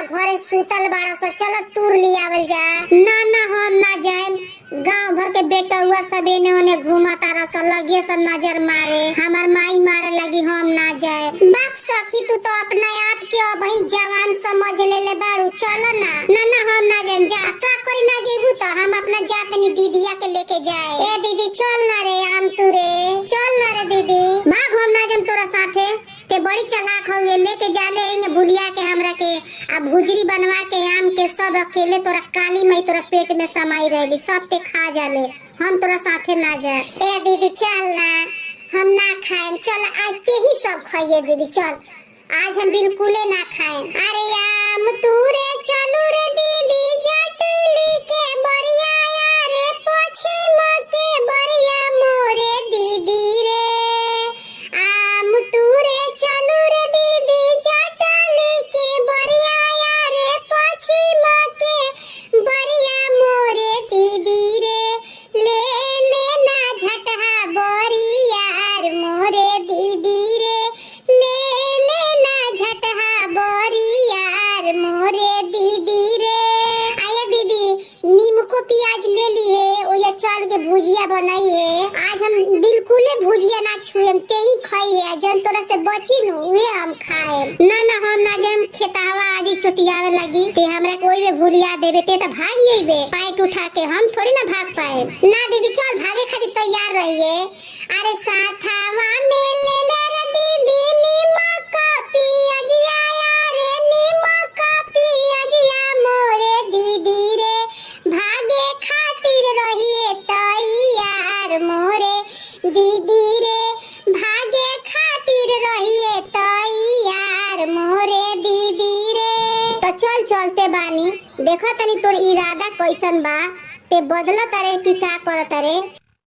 घरे सुतल बाड़ा सा, चल तूर लियावल जा। ना ना हम ना जाएम, गांव भर के बेटा हुआ सब एने ओने घूमता रस, लगे सब नजर मारे, हमार माई मारे लगी, हम ना जाए। बाप सखी तू तो अपना आप के अभी जवान समझ ले बाड़ू, चल ना। ना ना हम ना जाएम, जा का करी ना जेबू तो हम अपना जातनी दीदिया के लेके जाए। ए दीदी चल ना रे, हम तू रे चल ना रे दीदी, भाग हम ना जाएम तोरा साथे। ते बड़ी चालाक हो गे, लेके जाले इंगे भुलिया के हमरा के आ भुजरी बनवा के आम के सब अकेले तोरा काली मई तोरा पेट में समाई रहली, सब ते खा जाले, हम तोरा साथे ना जाए। ए दीदी चल ना, हम ना खाएम, चल आज के ही सब खाइए दीदी, चल आज हम बिल्कुले ना खाएम। अरे आम तू रे चलू रे दीदी, जटली के बरिया रे पछिम के बरिया मोरे दीदी रे। आम तू रे चलू रे दीदी, जटली के बरिया रे पछिम के बरिया मोरे दीदी रे। ले ले ना झटहा बरिया मोरे दीदी रे, ले ले ना झटहा बरिया मोरे दीदी रे। आया दीदी नीम को प्याज ले ली है, ओया चल के भुजिया बनाई है, आज हम बिल्कुल भुजिया ना छुएम, ते ही खाई है, जन तोरा से बची न उहे हम खाए। ना ना हम ना जेम, खेतावा आज ही चुटियावे लगी, ते हमरा कोई भी भुलिया देबे ते त भाग जइबे पाइट उठा के, हम थोड़ी ना भाग पाए। ना दीदी चल भागे खातिर तैयार रहिए। अरे साथावा में ले ले रे दीदी नीमक पियजिया रे, नीमक पियजिया मोरे दीदी रे। भागे खातिर रहिए तैयार मोरे दीदी रे, भागे खातिर रहिए तैयार मोरे दीदी रे। तो चल चलते बानी, देखो तनी तोर इरादा कैसन बा, ते बदला तारे की का करत रे।